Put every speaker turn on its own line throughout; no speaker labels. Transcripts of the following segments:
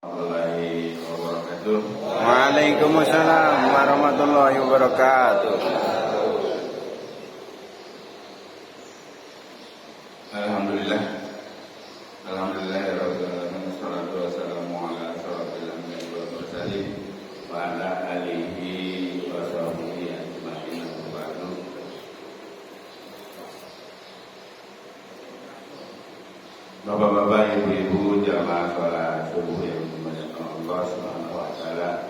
Warahmatullahi wabarakatuh.
Waalaikumsalam warahmatullahi wabarakatuh.
Alhamdulillah. Alhamdulillahirabbil alamin. Wassalatu wassalamu ala asyrofil anbiya'i wal mursalin wa ala alihi wa sahbihi ajma'in. Bapak-bapak, ibu-ibu, jamaah salat subuh yang dimuliakan Allah Subhanahu wa taala.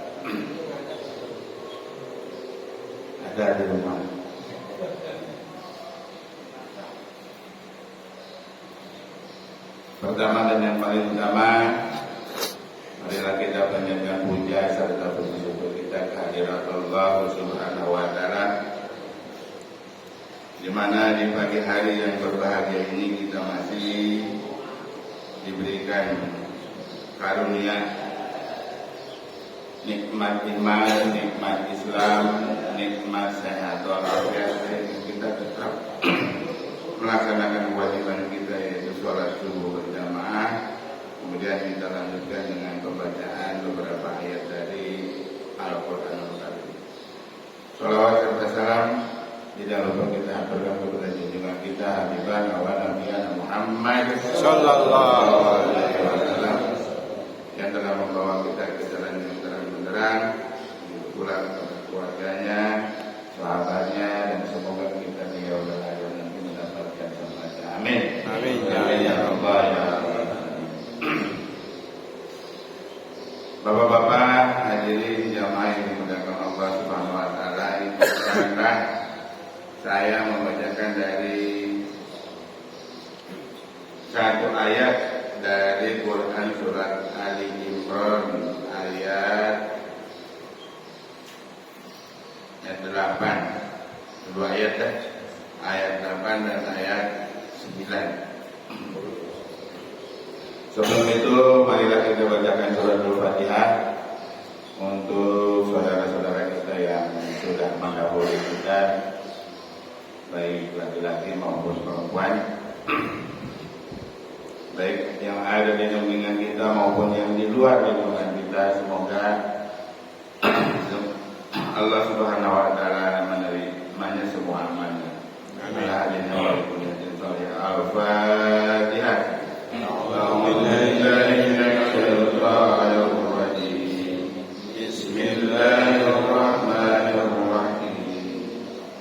Ada di rumah. Pertama dan yang paling utama, marilah kita panjatkan puja serta puji syukur kita kehadirat Allah Subhanahu wa taala, di mana di pagi hari yang berbahagia ini kita masih diberikan karunia nikmat iman, nikmat Islam, nikmat sehat walafiat, sehingga kita tetap melaksanakan kewajiban kita, yaitu sholat subuh berjamaah. Kemudian kita lanjutkan dengan pembacaan beberapa ayat dari Al-Quranul Karim. Shalawat serta salam tidak lupa kita aturkan kepada junjungan kita Habibana wa Nabiyana Muhammad sallallahu alaihi wasallam, yang telah membawa kita ke jalan yang terang benderang, pulang kepada keluarganya, sahabatnya, dan semoga kita di yaumil akhir nanti mendapatkan surga. Amin.
Amin.
Amin ya rabbal alamin. Bapak-bapak, hadirin jamaah yang dimuliakan Allah Subhanahu wa taala, sekarang saya membacakan dari satu ayat dari Quran surat Ali Imran ayat 8. Dua ayat ayat 8 dan ayat 9. Sebelum itu marilah kita bacakan surat Al-Fatihah untuk saudara-saudara kita yang sudah mendahului kita, baik laki-laki maupun perempuan, baik yang ada di lingkungan kita maupun yang di luar lingkungan kita. Semoga Allah Subhanahu wa taala menerimanya semua amanah. Amin. Al-Fatihah. Bismillahirrahmanirrahim.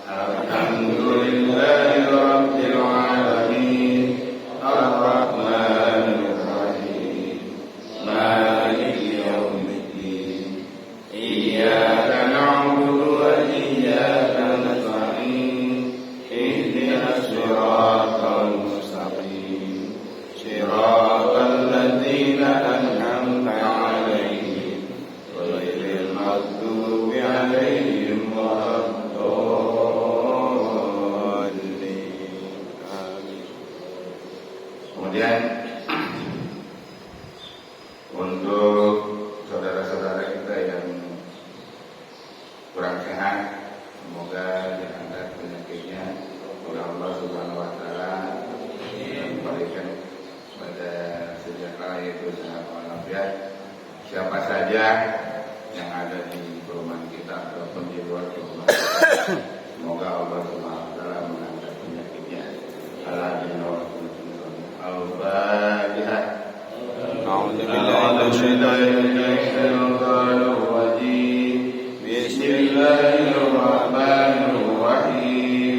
Alhamdulillahi rabbil alamin. Ar-Rahmanir Rahim. Maliki yaumiddin. Iyyaka na'budu wa iyyaka nasta'in. Ihdinas siratal mustaqim. Siratal ladzina an'amta 'alaihim ghairil maghdubi 'alaihim waladdallin. Amin. Kemudian untuk saudara-saudara kita yang kurang sehat, semoga diangkat penyakitnya oleh Allah Subhanahu wa taala, memberikan pada sejahtera, yaitu sehat walafiat. Siapa saja yang ada di perumahan kita ataupun di luar perumahan kita, semoga Allah Subhanahu wa taala mengangkat penyakitnya. Al-Fatihah. Bismillahirrahmanirrahim.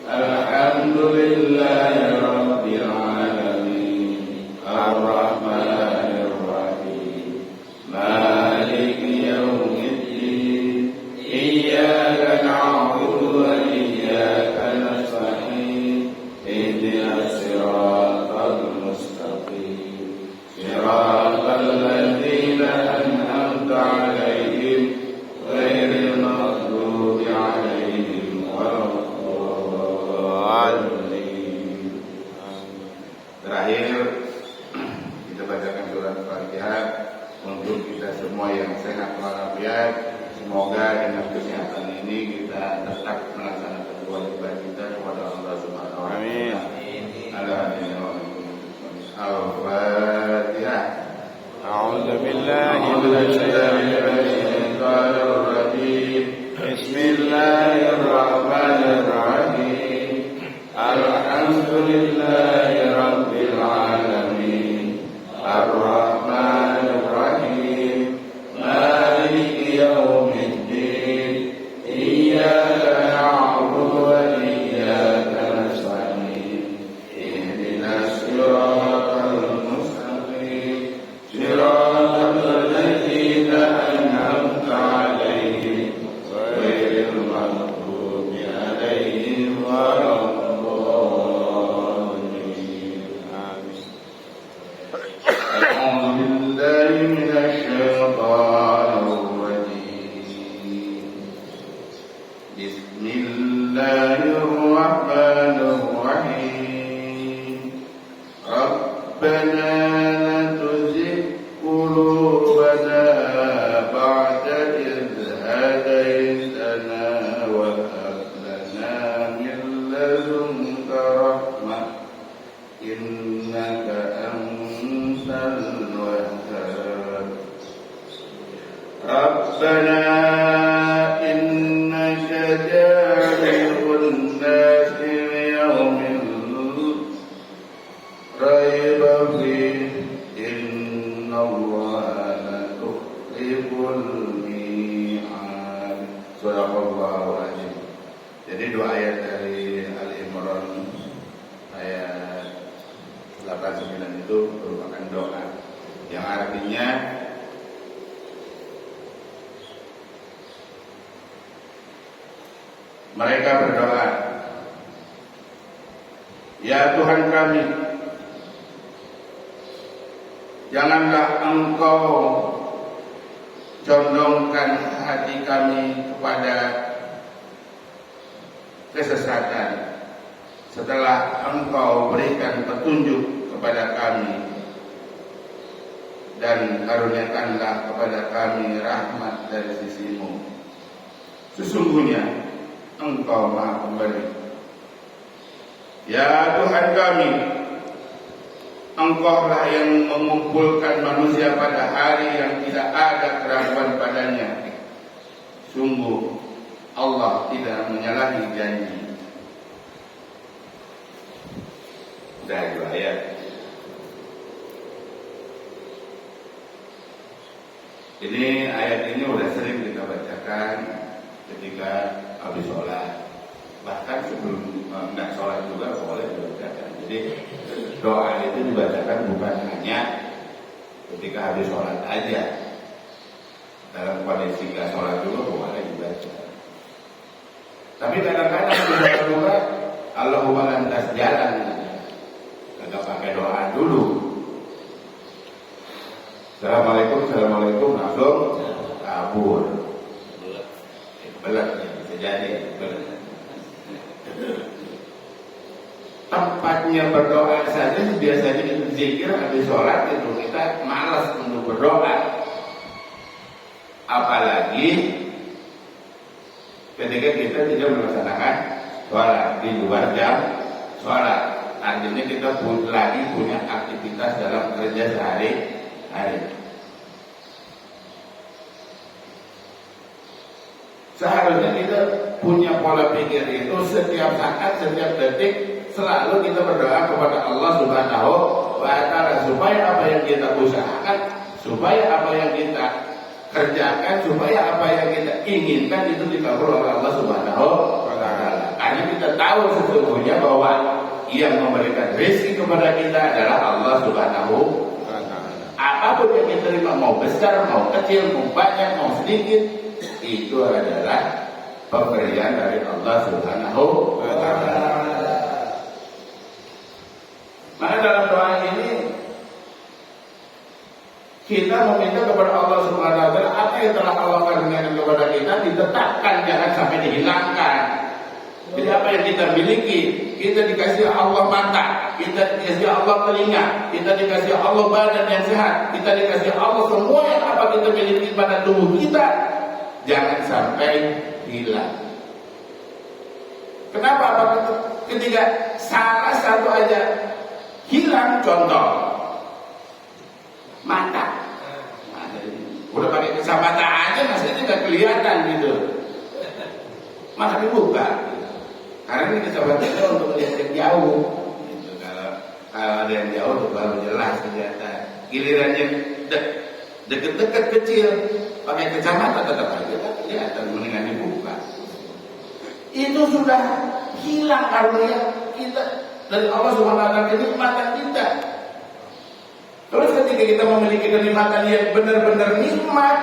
Alhamdulillahi rabbil alamin. Ar-Rahmanir Rahim. Maliki yaumiddin. Iyyaka na'budu wa iyyaka nasta'in. Ihdinas siratal mustaqim. Siratal ladzina an'amta 'alaihim ghairil maghdubi 'alaihim waladdallin. Terakhir kita bacakan surat Al-Fatihah untuk kita semua yang sehat walafiat. Semoga dengan kesehatan ini kita tetap melaksanakan kewajiban kita kepada Allah Subhanahu wa taala. Amin. Al-Fatihah.
أعوذ بالله من الشيطان الرجيم بسم الله الرحمن الرحيم الحمد لله رب العالمين الرحمن الرحيم مالك يوم الدين إياك نعبد وإياك نستعين اهدنا الصراط المستقيم صراط الذين أنعمت عليهم غير المغضوب عليهم ولا الضالين آمين.
أعوذ بالله من الشيطان الرجيم بسم الله الرحمن الرحيم ربنا لا تزغ قلوبنا بعد إذ هديتنا وهب لنا من لدنك رحمة إنك أنت الوهاب ربنا إنك جامع الناس ليوم ريب فيه إن الله لا يخلف الميعاد Sadaqallahu azim. Jadi dua ayat dari Al-Imran ayat 89 itu merupakan doa yang artinya mereka berdoa, ya Tuhan kami, janganlah Engkau condongkan hati kami kepada kesesatan setelah Engkau berikan petunjuk kepada kami, dan karuniakanlah kepada kami rahmat dari sisi-Mu. Sesungguhnya Engkau Maha Pemberi. Ya Tuhan kami, Engkau lah yang mengumpulkan manusia pada hari yang tidak ada keraguan padanya. Sungguh Allah tidak menyalahi janji. Sudah itu ayat. Ini ayat ini sudah sering kita bacakan ketika habis sholat. Bahkan sebelum tidak sholat juga boleh dibacakan. Jadi doa itu dibacakan bukan hanya ketika habis sholat aja. Dalam kondisi nggak sholat juga boleh dibaca. Tapi kadang-kadang di juga Allahumma lantas jalan, kagak pakai doa dulu. Assalamualaikum langsung kabur. Belat ya, bisa jadi belat. Tempatnya berdoa saja biasanya itu zikir habis sholat itu kita malas untuk berdoa. Apalagi ketika kita tidak melaksanakan sholat di luar jam sholat. Artinya kita lagi punya aktivitas dalam kerja sehari-hari. Seharusnya kita punya pola pikir itu setiap saat, setiap detik selalu kita berdoa kepada Allah Subhanahu wa Ta'ala supaya apa yang kita usahakan, supaya apa yang kita kerjakan, supaya apa yang kita inginkan itu dikabul oleh Allah Subhanahu wa Ta'ala. Karena kita tahu sesungguhnya bahwa yang memberikan rezeki kepada kita adalah Allah Subhanahu wa Ta'ala. Apapun yang kita terima, mau besar, mau kecil, mau banyak, mau sedikit, itu adalah pemberian dari Allah Subhanahu wa Ta'ala. Maka dalam doa ini kita meminta kepada Allah Subhanahu wa Ta'ala apa yang telah Allah karuniakan kepada kita ditetapkan, jangan sampai dihilangkan. Jadi apa yang kita miliki, kita dikasih Allah mata, kita dikasih Allah telinga, kita dikasih Allah badan yang sehat, kita dikasih Allah semua yang apa kita miliki pada tubuh kita, jangan sampai hilang. Kenapa? Apa ketika salah satu aja hilang, contoh mata, Udah pakai kacamata aja masih nggak kelihatan gitu. Maka dibuka. Karena ini kacamatanya untuk melihat yang jauh. Gitu. Kalau ada yang jauh tuh baru jelas kelihatan. Giliran yang deket-deket kecil pakai kacamata tetap aja kan kelihatan, mendingan dibuka. Itu sudah hilang karunia kita dari Allah Subhanahu wa taala, kenikmatan kita. Terus ketika kita memiliki kenikmatan yang benar-benar nikmat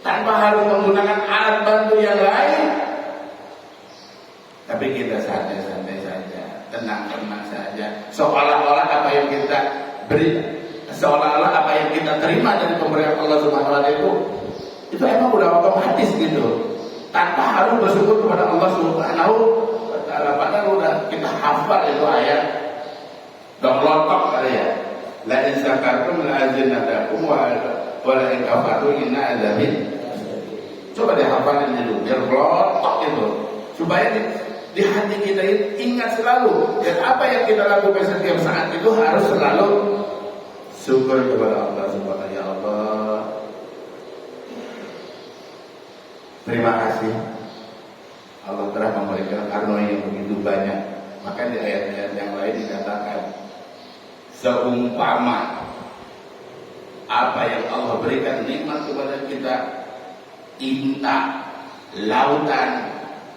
tanpa harus menggunakan alat bantu yang lain, tapi kita santai-santai saja, tenang-tenang saja, seolah-olah apa yang kita beri, seolah-olah apa yang kita terima dari pemberian Allah Subhanahu wa taala itu emang udah otomatis gitu, tanpa harus bersyukur kepada Allah Subhanahu wa taala. Padahal udah kita hafal itu ayat, udah melotok kali ya. La in syakartum la azidannakum wa la in kafartum inna adzabi. Coba deh hafalin dulu biar melotok itu, supaya di hati kita ingat selalu, dan apa yang kita lakukan setiap saat itu harus selalu syukur kepada Allah Subhanahu wa taala. Ya Allah, terima kasih Allah telah memberikan karunia yang begitu banyak. Maka di ayat-ayat yang lain dikatakan, seumpama apa yang Allah berikan nikmat kepada kita, tinta lautan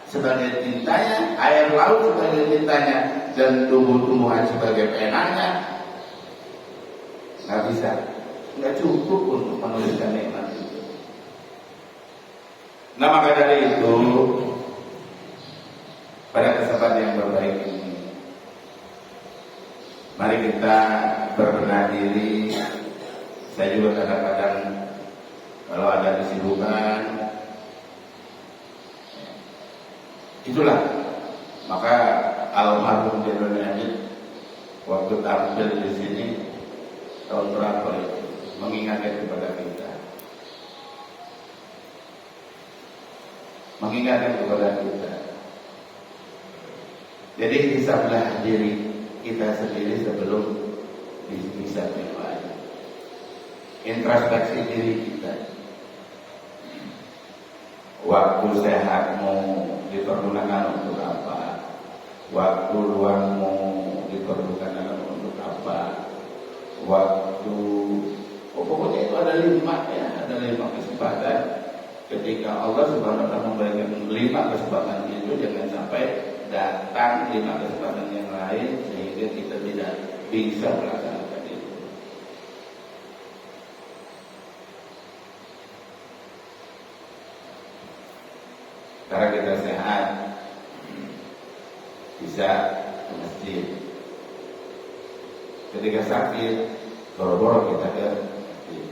sebagai tintanya, air laut sebagai tintanya, dan tumbuh-tumbuhan sebagai penanya, nggak bisa, nggak cukup untuk menuliskan nikmat itu. Nah maka dari itu, pada kesempatan yang berbaik ini, mari kita berbenah diri. Saya juga kadang-kadang kalau ada kesibukan, itulah maka almarhum Jailani Hamid waktu tampil di sini tahun berapa itu mengingatkan kepada kita, jadi hisablah diri kita sendiri sebelum dihisab yang lain. Introspeksi diri kita. Waktu sehatmu dipergunakan untuk apa? Waktu luangmu dipergunakan untuk apa? Waktu, pokoknya itu ada 5 ya, ada 5 kesempatan. Ketika Allah Subhanahu wa taala memberikan 5 kesempatan itu, jangan sampai datang 5 kesempatan yang lain sehingga kita tidak bisa melaksanakan itu. Karena kita sehat, bisa ke masjid. Ketika sakit, boro-boro kita ke masjid.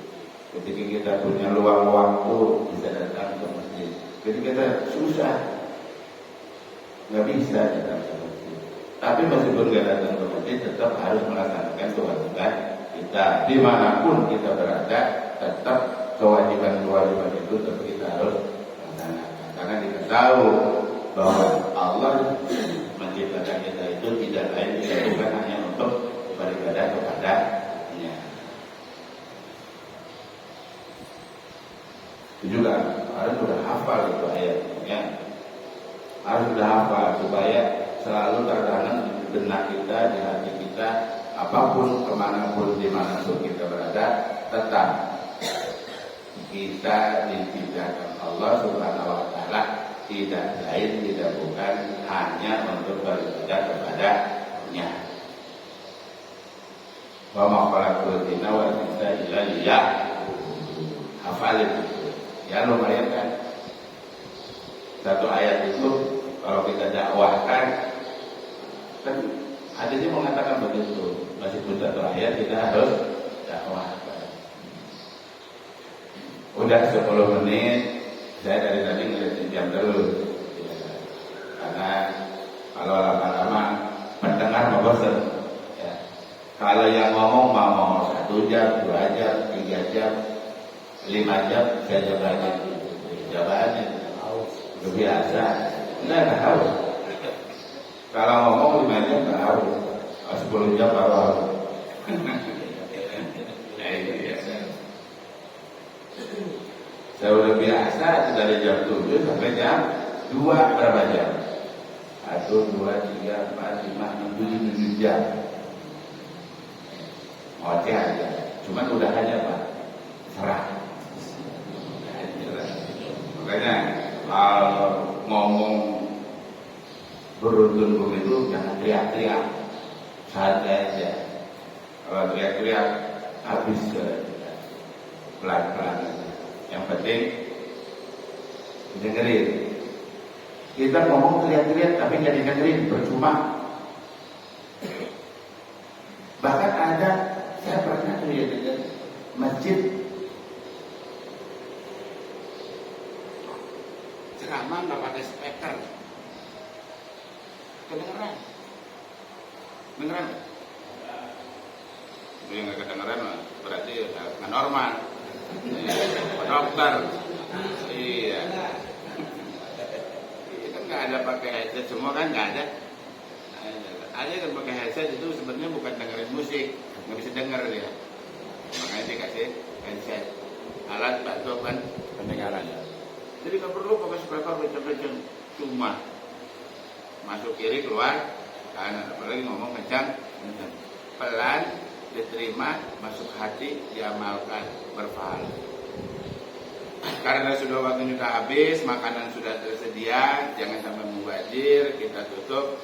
Ketika kita punya luang waktu, bisa datang ke masjid. Ketika kita susah, nggak bisa datang ke masjid. Tapi meskipun nggak datang ke masjid, tetap harus melaksanakan kewajiban kita. Dimanapun kita berada, tetap kewajiban-kewajiban itu tetap kita harus laksanakan. Karena kita tahu bahwa Allah menciptakan kita itu tidak lain bukan hanya untuk beribadah kepada-Nya. Itu juga harus sudah hafal itu ayatnya, harus sudah hafal supaya selalu tertanam di benak kita, di hati kita, apapun kemanapun dimanapun kita berada, tetap kita diciptakan Allah Subhanahu wa taala tidak lain, tidak bukan hanya untuk beribadah kepada-Nya. Wa ma khalaqtul jinna wal insa illa liya'budun. Hafal itu. Ya lumayan kan. Satu ayat itu kalau kita dakwahkan, kan hadisnya mengatakan begitu. Meskipun satu ayat kita harus dakwahkan. Udah 10 menit, saya dari tadi ngeliatin jam terus ya. Karena kalau lama-lama pendengar mau bosan ya. Kalau yang ngomong mau 1 jam, 2 jam, 3 jam, 5 jam, saya jawabannya udah biasa, nggak harus. Kalau ngomong 5 jam nggak harus, 10 jam baru harus. Saya udah biasa itu dari jam 7 sampai jam 2 berapa jam? 1, 2, 3, 4, 5, 6, 7 jam. Oke aja. Cuman udah aja Pak. Serah. Makanya kalau ngomong beruntun begitu jangan teriak-teriak, santai aja. Kalau teriak-teriak habis pelan-pelan. Yang penting dengerin. Kita ngomong teriak-teriak tapi nggak dengerin, percuma. Bahkan ada, saya pernah tuh ya dengar masjid ceramah nggak pakai speaker, kedengeran, beneran? Itu yang nggak kedengeran berarti nggak normal. Dokter, iya, itu kan nggak ada pakai headset semua kan nggak ada. Ada yang pakai headset itu sebenarnya bukan dengerin musik, nggak bisa denger dia. Makanya dikasih headset, alat bantu kan pendengaran. Jadi nggak perlu pakai speaker kenceng-kenceng, cuma masuk kiri keluar kanan, apalagi ngomong kencang, pelan diterima, masuk hati, diamalkan, berpahala. Karena sudah waktunya sudah habis, makanan sudah tersedia, jangan sampai mubazir. Kita tutup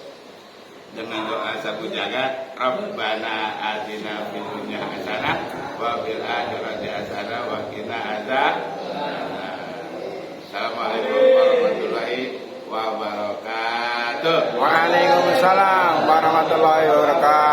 dengan doa sabu jagat. Rabbana atina fid dunya hasanah wa fil akhirati hasanah wa qina adzabannar. Assalamualaikum warahmatullahi wabarakatuh.
Waalaikumsalam warahmatullahi wabarakatuh.